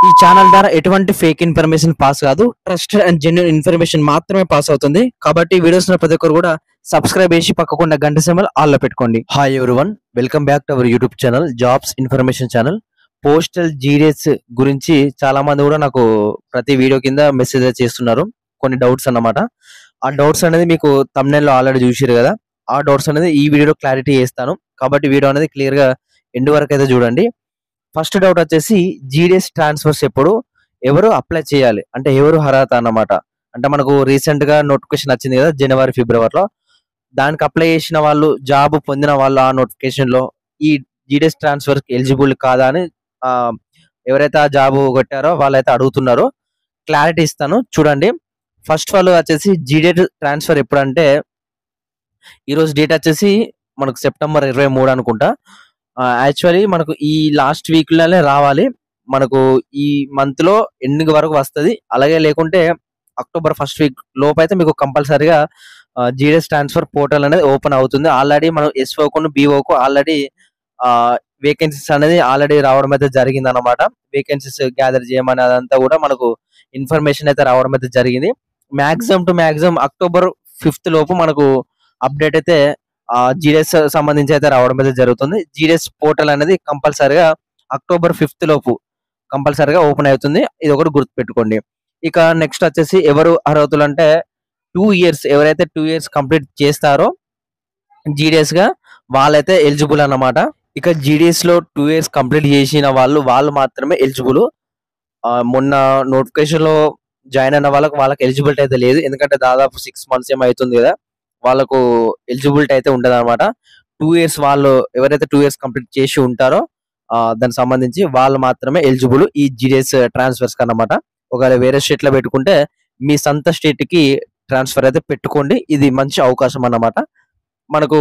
ఈ ఛానల్ ద్వారా ఎటువంటి ఫేక్ ఇన్ఫర్మేషన్ పాస్ కాదు. ట్రస్టెడ్ అండ్ జెన్యూన్ ఇన్ఫర్మేషన్ మాత్రమే పాస్ అవుతుంది. కాబట్టి వీడియోస్ ప్రతి ఒక్కరు కూడా సబ్స్క్రైబ్ చేసి పక్కకున్న గంట సింబల్ ఆల్ లో పెట్టుకోండి. Hi everyone, welcome back to our YouTube channel jobs information channel. Postal GDS గురించి చాలా మంది కూడా నాకు ప్రతి వీడియో కింద మెసేజ్ చేస్తున్నారు, కొన్ని డౌట్స్ అన్నమాట. ఆ డౌట్స్ అనేది మీకు thumbnail లో ఆల్రెడీ చూసారు కదా. ఆ డౌట్స్ అనేది ఈ వీడియోలో క్లారిటీ చేస్తాను. కాబట్టి వీడియో అనేది క్లియర్ గా ఎండ్ వరకు అయితే చూడండి. ఫస్ట్ డౌట్ వచ్చేసి జీడిఎస్ ట్రాన్స్ఫర్స్ ఎప్పుడు ఎవరు అప్లై చేయాలి అంటే ఎవరు అర్హత అన్నమాట. అంటే మనకు రీసెంట్ గా నోటిఫికేషన్ వచ్చింది కదా జనవరి ఫిబ్రవరిలో. దానికి అప్లై చేసిన వాళ్ళు, జాబ్ పొందిన వాళ్ళు ఆ నోటిఫికేషన్ లో ఈ జీడిఎస్ ట్రాన్స్ఫర్ ఎలిజిబుల్ కాదా అని ఆ, ఎవరైతే ఆ జాబ్ కొట్టారో వాళ్ళైతే అడుగుతున్నారు. క్లారిటీ ఇస్తాను చూడండి. ఫస్ట్ వాళ్ళు వచ్చేసి జీడిఎస్ ట్రాన్స్ఫర్ ఎప్పుడు అంటే ఈ రోజు డేట్ వచ్చేసి మనకు సెప్టెంబర్ 23 అనుకుంటా. యాక్చువల్లీ మనకు ఈ లాస్ట్ వీక్ లోనే రావాలి. మనకు ఈ మంత్ లో ఎండింగ్ వరకు వస్తది. అలాగే లేకుంటే అక్టోబర్ ఫస్ట్ వీక్ లోపు అయితే మీకు కంపల్సరీగా జీడిఎస్ ట్రాన్స్ఫర్ పోర్టల్ అనేది ఓపెన్ అవుతుంది. ఆల్రెడీ మనం ఎస్ఓకు బీఓకు ఆల్రెడీ వేకెన్సీస్ అనేది ఆల్రెడీ రావడం అయితే జరిగింది అనమాట. వేకెన్సీస్ గ్యాదర్ చేయమని అదంతా కూడా మనకు ఇన్ఫర్మేషన్ అయితే రావడం అయితే జరిగింది. Maximum to maximum October 5th లోపు మనకు అప్డేట్ అయితే జీడిఎస్ సంబంధించి అయితే రావడం అయితే జరుగుతుంది. జీడిఎస్ పోర్టల్ అనేది కంపల్సరిగా అక్టోబర్ 5th లోపు కంపల్సరిగా ఓపెన్ అవుతుంది. ఇది ఒకటి గుర్తుపెట్టుకోండి. ఇక నెక్స్ట్ వచ్చేసి ఎవరు అర్హతలు అంటే 2 years, ఎవరైతే 2 years కంప్లీట్ చేస్తారో జీడిఎస్ గా వాళ్ళైతే ఎలిజిబుల్ అన్నమాట. ఇక జీడిఎస్ లో 2 years కంప్లీట్ చేసిన వాళ్ళు మాత్రమే ఎలిజిబుల్. మొన్న నోటిఫికేషన్ లో జాయిన్ అయిన వాళ్ళకి ఎలిజిబిలిటీ అయితే లేదు, ఎందుకంటే దాదాపు 6 months ఏమో అవుతుంది కదా. వాళ్ళకు ఎలిజిబిలిటీ అయితే ఉండదు అనమాట. 2 years వాళ్ళు ఎవరైతే 2 years కంప్లీట్ చేసి ఉంటారో దానికి సంబంధించి వాళ్ళు మాత్రమే ఎలిజిబుల్ ఈ జీడిఎస్ ట్రాన్స్ఫర్స్ అన్నమాట. ఒకవేళ వేరే స్టేట్ లో పెట్టుకుంటే మీ సొంత స్టేట్ కి ట్రాన్స్ఫర్ అయితే పెట్టుకోండి. ఇది మంచి అవకాశం అన్నమాట. మనకు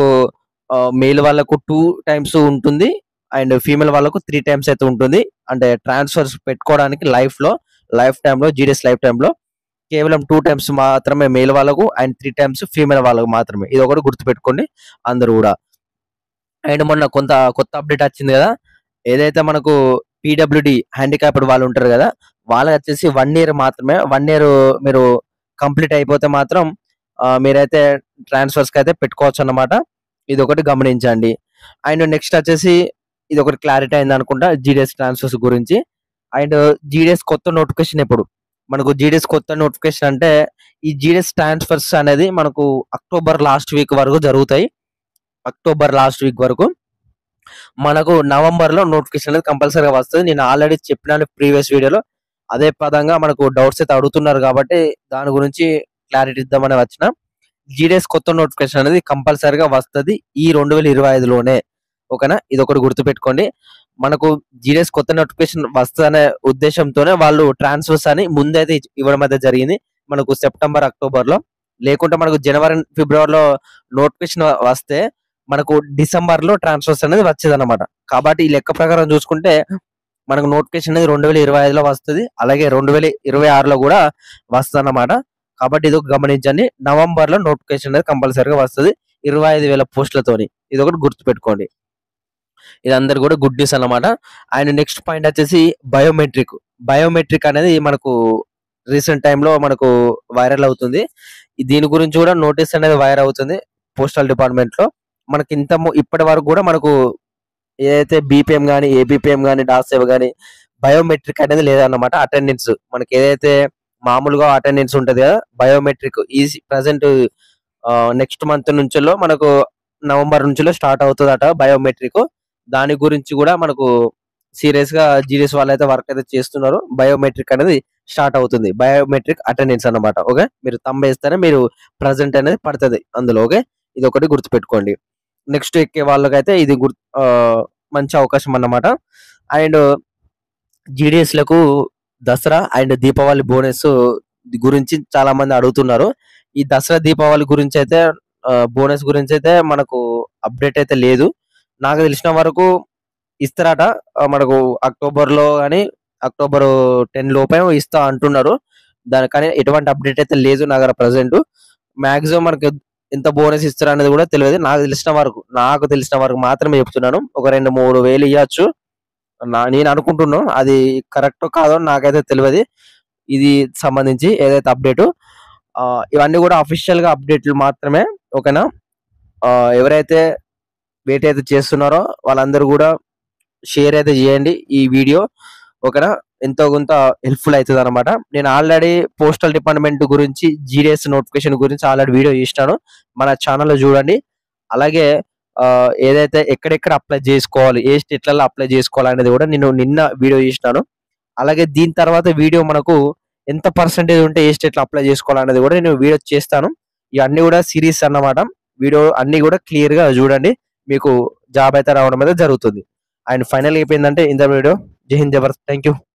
మేల్ వాళ్ళకు 2 times ఉంటుంది అండ్ ఫీమేల్ వాళ్ళకు 3 times అయితే ఉంటుంది. అంటే ట్రాన్స్ఫర్స్ పెట్టుకోవడానికి లైఫ్ టైమ్ లో జీడిఎస్ లైఫ్ టైమ్ లో కేవలం 2 times మాత్రమే మేల్ వాళ్ళకు అండ్ 3 times ఫీమేల్ వాళ్ళకు మాత్రమే. ఇది ఒకటి గుర్తుపెట్టుకోండి అందరూ కూడా. అండ్ మొన్న కొత్త అప్డేట్ వచ్చింది కదా, ఏదైతే మనకు పీడబ్ల్యూడి హ్యాండిక్యాప్డ్ వాళ్ళు ఉంటారు కదా, వాళ్ళకి వచ్చేసి 1 year మాత్రమే. 1 year మీరు కంప్లీట్ అయిపోతే మాత్రం మీరైతే ట్రాన్స్ఫర్స్ కి అయితే పెట్టుకోవచ్చు అన్నమాట. ఇది ఒకటి గమనించండి. అండ్ నెక్స్ట్ వచ్చేసి ఇది ఒకటి క్లారిటీ అయింది అనుకుంటా జీడిఎస్ ట్రాన్స్ఫర్స్ గురించి. అండ్ జీడిఎస్ కొత్త నోటిఫికేషన్ ఎప్పుడు మనకు జీడిఎస్ కొత్త నోటిఫికేషన్ అంటే ఈ జీడిఎస్ ట్రాన్స్ఫర్స్ అనేది మనకు అక్టోబర్ లాస్ట్ వీక్ వరకు జరుగుతాయి. అక్టోబర్ లాస్ట్ వీక్ వరకు మనకు నవంబర్ లో నోటిఫికేషన్ అనేది కంపల్సరీగా వస్తుంది. నేను ఆల్రెడీ చెప్పినాను ప్రీవియస్ వీడియోలో. అదే పదంగా మనకు డౌట్స్ అయితే అడుగుతున్నారు కాబట్టి దాని గురించి క్లారిటీ ఇద్దామని వచ్చిన. జీడిఎస్ కొత్త నోటిఫికేషన్ అనేది కంపల్సరీగా వస్తుంది ఈ 2025లోనే. ఓకేనా, ఇది ఒకటి గుర్తుపెట్టుకోండి. మనకు జీడిఎస్ కొత్త నోటిఫికేషన్ వస్తుందనే ఉద్దేశంతోనే వాళ్ళు ట్రాన్స్ఫర్స్ అని ముందైతే ఇవ్వడం అయితే జరిగింది మనకు సెప్టెంబర్ అక్టోబర్ లో. లేకుంటే మనకు జనవరి ఫిబ్రవరిలో నోటిఫికేషన్ వస్తే మనకు డిసెంబర్ లో ట్రాన్స్ఫర్స్ అనేది వచ్చేది అనమాట. కాబట్టి ఈ లెక్క ప్రకారం చూసుకుంటే మనకు నోటిఫికేషన్ అనేది 2025లో వస్తుంది, అలాగే 2026లో కూడా వస్తుంది అన్నమాట. కాబట్టి ఇది గమనించండి. నవంబర్ లో నోటిఫికేషన్ అనేది కంపల్సరీగా వస్తుంది 25,000 పోస్టులతోని. ఇది ఒకటి గుర్తుపెట్టుకోండి. ఇది అందరు కూడా గుడ్ న్యూస్ అన్నమాట. అండ్ నెక్స్ట్ పాయింట్ వచ్చేసి బయోమెట్రిక్ అనేది మనకు రీసెంట్ టైంలో మనకు వైరల్ అవుతుంది. దీని గురించి కూడా నోటీస్ అనేది వైరల్ అవుతుంది పోస్టల్ డిపార్ట్మెంట్ లో. మనకి ఇప్పటి వరకు కూడా మనకు ఏదైతే బీపీఎం కానీ ఏబిపిఎం కానీ డాసేవ్ కానీ బయోమెట్రిక్ అనేది లేదన్నమాట. అటెండెన్స్ మనకి ఏదైతే మామూలుగా అటెండెన్స్ ఉంటది కదా, biometric easy present next month నుంచిలో మనకు నవంబర్ నుంచిలో స్టార్ట్ అవుతుందట బయోమెట్రిక్. దాని గురించి కూడా మనకు సీరియస్ గా జీడిఎస్ వాళ్ళు అయితే వర్క్ అయితే చేస్తున్నారు. బయోమెట్రిక్ అనేది స్టార్ట్ అవుతుంది, బయోమెట్రిక్ అటెండెన్స్ అన్నమాట. ఓకే, మీరు వేస్తేనే మీరు ప్రజెంట్ అనేది పడుతుంది అందులో. ఓకే, ఇది ఒకటి గుర్తుపెట్టుకోండి. నెక్స్ట్ ఎక్కే వాళ్ళకైతే ఇది మంచి అవకాశం అన్నమాట. అండ్ జీడిఎస్ లకు దసరా అండ్ దీపావళి బోనస్ గురించి చాలా మంది అడుగుతున్నారు. ఈ దసరా దీపావళి గురించి అయితే బోనస్ గురించి అయితే మనకు అప్డేట్ అయితే లేదు. నాకు తెలిసిన వరకు ఇస్తారట మనకు అక్టోబర్ లో కానీ అక్టోబర్ 10 లోపే ఇస్తా అంటున్నారు. దానికని ఎటువంటి అప్డేట్ అయితే లేదు నా దగ్గర ప్రజెంట్. మాక్సిమం మనకి ఎంత బోనస్ ఇస్తారు అనేది కూడా తెలియదు. నాకు తెలిసిన వరకు మాత్రమే చెప్తున్నాను. ఒక 2-3 వేలు ఇవ్వచ్చు. నేను అనుకుంటున్నాను. అది కరెక్టో కాదో నాకైతే తెలియదు. ఇది సంబంధించి ఏదైతే అప్డేట్ ఇవన్నీ కూడా అఫీషియల్ గా అప్డేట్లు మాత్రమే. ఓకేనా. ఎవరైతే వెయిట్ అయితే చేస్తున్నారో వాళ్ళందరూ కూడా షేర్ అయితే చేయండి ఈ వీడియో. ఓకేనా. ఎంతో కొంత హెల్ప్ఫుల్ అవుతుంది అనమాట. నేను ఆల్రెడీ పోస్టల్ డిపార్ట్మెంట్ గురించి జీడిఎస్ నోటిఫికేషన్ గురించి ఆల్రెడీ వీడియో చేసినాను, మన ఛానల్లో చూడండి. అలాగే ఏదైతే ఎక్కడెక్కడ అప్లై చేసుకోవాలి, ఏ స్టేట్లలో అప్లై చేసుకోవాలి అనేది కూడా నేను నిన్న వీడియో చేసినాను. అలాగే దీని తర్వాత వీడియో మనకు ఎంత పర్సెంటేజ్ ఉంటే ఏ స్టేట్లో అప్లై చేసుకోవాలనేది కూడా నేను వీడియో చేస్తాను. ఇవన్నీ కూడా సిరీస్ అన్నమాట. వీడియో అన్ని కూడా క్లియర్ గా చూడండి, మీకు జాబ్ అయితే రావడం అయితే జరుగుతుంది. అండ్ ఫైనల్ అయిపోయిందంటే ఇంత వీడియో. జై హింద్, జబర్దస్త్. Thank you.